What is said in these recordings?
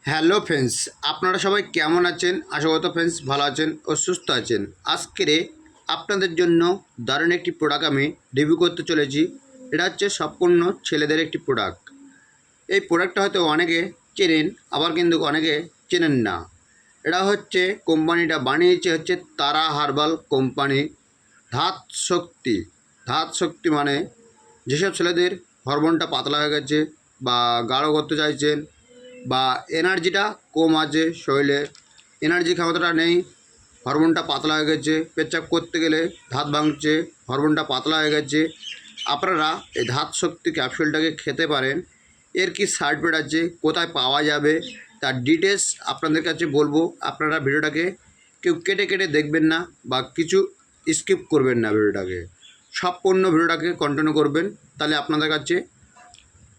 Hello friends, আপনারা সবাই কেমন আছেন? আশা করি ফ্রেন্ডস ভালো আছেন ও সুস্থ আছেন। আজকে আপনাদের জন্য দারুণ একটি প্রোডাক্ট আমি রিভিউ করতে চলেছি। এটা হচ্ছে সম্পূর্ণ ছেলেদের একটি প্রোডাক্ট। এই প্রোডাক্টটা হয়তো অনেকে চেনেন, আবার কিন্তু অনেকে চেনেন না। এটা হচ্ছে কোম্পানিটা বানিয়েছে হচ্ছে তারা হার্বাল কোম্পানি। ধাত শক্তি। ধাত শক্তি মানে যেসব ছেলেদের হরমোনটা পাতলা হয়ে গেছে বা গাঢ় করতে চাইছেন বা এনার্জিটা কম আছে, শরীরে এনার্জি ক্ষমতাটা নেই, হরমোনটা পাতলা হয়ে গেছে, পেচ্ছাপ করতে গেলে ধাত ভাঙছে, হরমোনটা পাতলা হয়ে গেছে, আপনারা এই ধাত শক্তি ক্যাপসুলটাকে খেতে পারেন। এর কি সাইড এফেক্ট আছে, কোথায় পাওয়া যাবে, তার ডিটেলস আপনাদের কাছে বলবো। আপনারা ভিডিওটাকে কেউ কেটে কেটে দেখবেন না বা কিছু স্কিপ করবেন না, ভিডিওটাকে সম্পূর্ণ ভিডিওটাকে কন্টিনিউ করবেন, তাহলে আপনাদের কাছে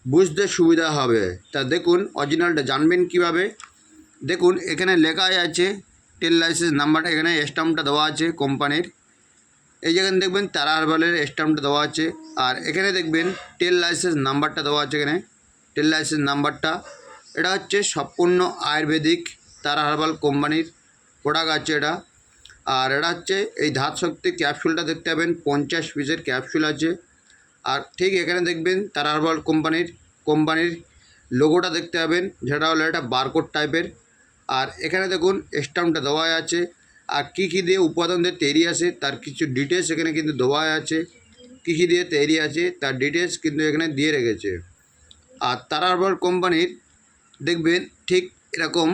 বুঝতে সুবিধা হবে। তা দেখুন অরিজিনালটা জানবেন কিভাবে। দেখুন এখানে লেখা আছে টেল লাইসেন্স নাম্বারটা, এখানে স্ট্যাম্পটা দেওয়া আছে কোম্পানির। এই যেখানে দেখবেন তারা হার্বালের স্ট্যাম্পটা দেওয়া আছে, আর এখানে দেখবেন টেল লাইসেন্স নাম্বারটা দেওয়া আছে। এখানে টেল লাইসেন্স নাম্বারটা, এটা হচ্ছে সম্পূর্ণ আয়ুর্বেদিক তারা হার্বাল কোম্পানির প্রোডাক্ট আছে এটা। আর এটা হচ্ছে এই ধাত শক্তি ক্যাপসুলটা দেখতে পাবেন 50 পিসের ক্যাপসুল আছে। আর ঠিক এখানে দেখবেন তারা হার্বাল কোম্পানির লোগোটা দেখতে পাবেন, যেটা হলো একটা বারকোড টাইপের। আর এখানে দেখুন স্ট্যাম্পটা দেওয়া আছে, আর কী কী দিয়ে উপাদান দিয়ে তৈরি আছে তার কিছু ডিটেলস এখানে কিন্তু দেওয়া আছে। কী কী দিয়ে তৈরি আছে তার ডিটেলস কিন্তু এখানে দিয়ে রেখেছে। আর তারা হার্বাল কোম্পানির দেখবেন ঠিক এরকম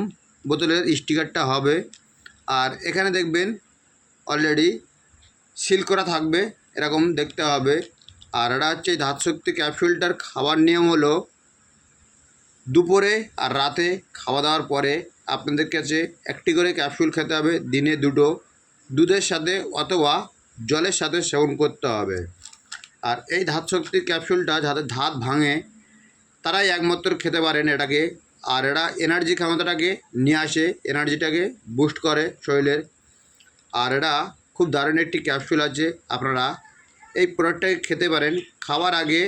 বোতলের স্টিকারটা হবে। আর এখানে দেখবেন অলরেডি সিল করা থাকবে, এরকম দেখতে হবে। আর এটা হচ্ছে ধাত শক্তি ক্যাপসুলটার খাবার নিয়ম হলো দুপুরে আর রাতে খাওয়া দাওয়ার পরে আপনাদের কাছে একটি করে ক্যাপসুল খেতে হবে, দিনে দুটো, দুধের সাথে অথবা জলের সাথে সেবন করতে হবে। আর এই ধাত শক্তির ক্যাপসুলটা যাদের ধাত ভাঙে তারাই একমাত্র খেতে পারেন এটাকে। আর এরা এনার্জি ক্ষমতাটাকে নিয়ে আসে, এনার্জিটাকে বুস্ট করে শরীরের। আর এটা খুব দারুণ একটি ক্যাপসুল আছে, আপনারা এই প্রোডাক্টটাকে খেতে পারেন। খাওয়ার আগে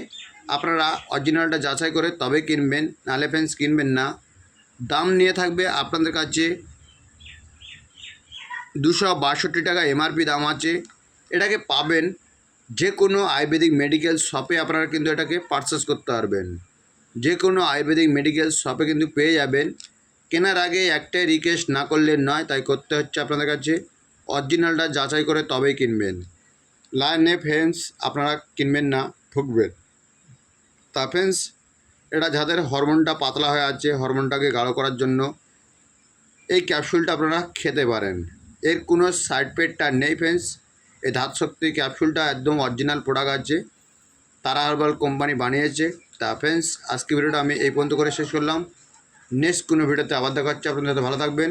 আপনারা অরিজিনালটা যাচাই করে তবে কিনবেন, নাহলে ফ্রেন্ডস কিনবেন না। দাম নিয়ে থাকবে আপনাদের কাছে 262 টাকা এমআরপি দাম আছে। এটাকে পাবেন যে কোনো আয়ুর্বেদিক মেডিকেল শপে, আপনারা কিন্তু এটাকে পারচেস করতে পারবেন। যে কোনো আয়ুর্বেদিক মেডিকেল শপে কিন্তু পেয়ে যাবেন। কেনার আগে একটাই রিকোয়েস্ট, না করলে নয়, তাই করতে হচ্ছে আপনাদের কাছে অরিজিনালটা যাচাই করে তবেই কিনবেন। লাইনে ফ্রেন্ডস আপনারা কিনবেন না, ঠকবেন। তা ফ্রেন্ডস, এটা যাদের হরমোনটা পাতলা হয়ে আছে, হরমোনটাকে গাঢ় করার জন্য এই ক্যাপসুলটা আপনারা খেতে পারেন। এর কোনো সাইড এফেক্টটা নেই ফ্রেন্ডস। এই ধাত শক্তি ক্যাপসুলটা একদম অরিজিনাল প্রোডাক্ট আছে, তারা হার্বাল কোম্পানি বানিয়েছে। তা ফ্রেন্ডস, আজকে ভিডিওটা আমি এই পর্যন্ত করে শেষ করলাম। নেক্সট কোনো ভিডিওতে আবার দেখা হচ্ছে, আপনাদের ভালো থাকবেন।